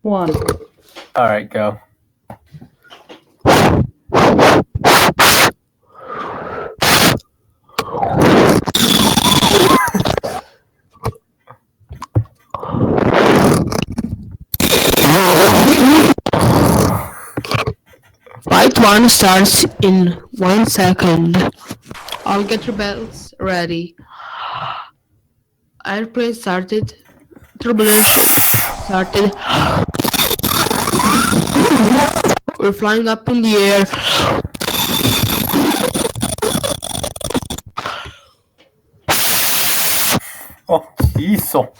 One. All right, go. Fight 1 starts in 1 second. All get your belts ready. Airplane started. Turbulence started. We're flying up in the air. Oh, hizo.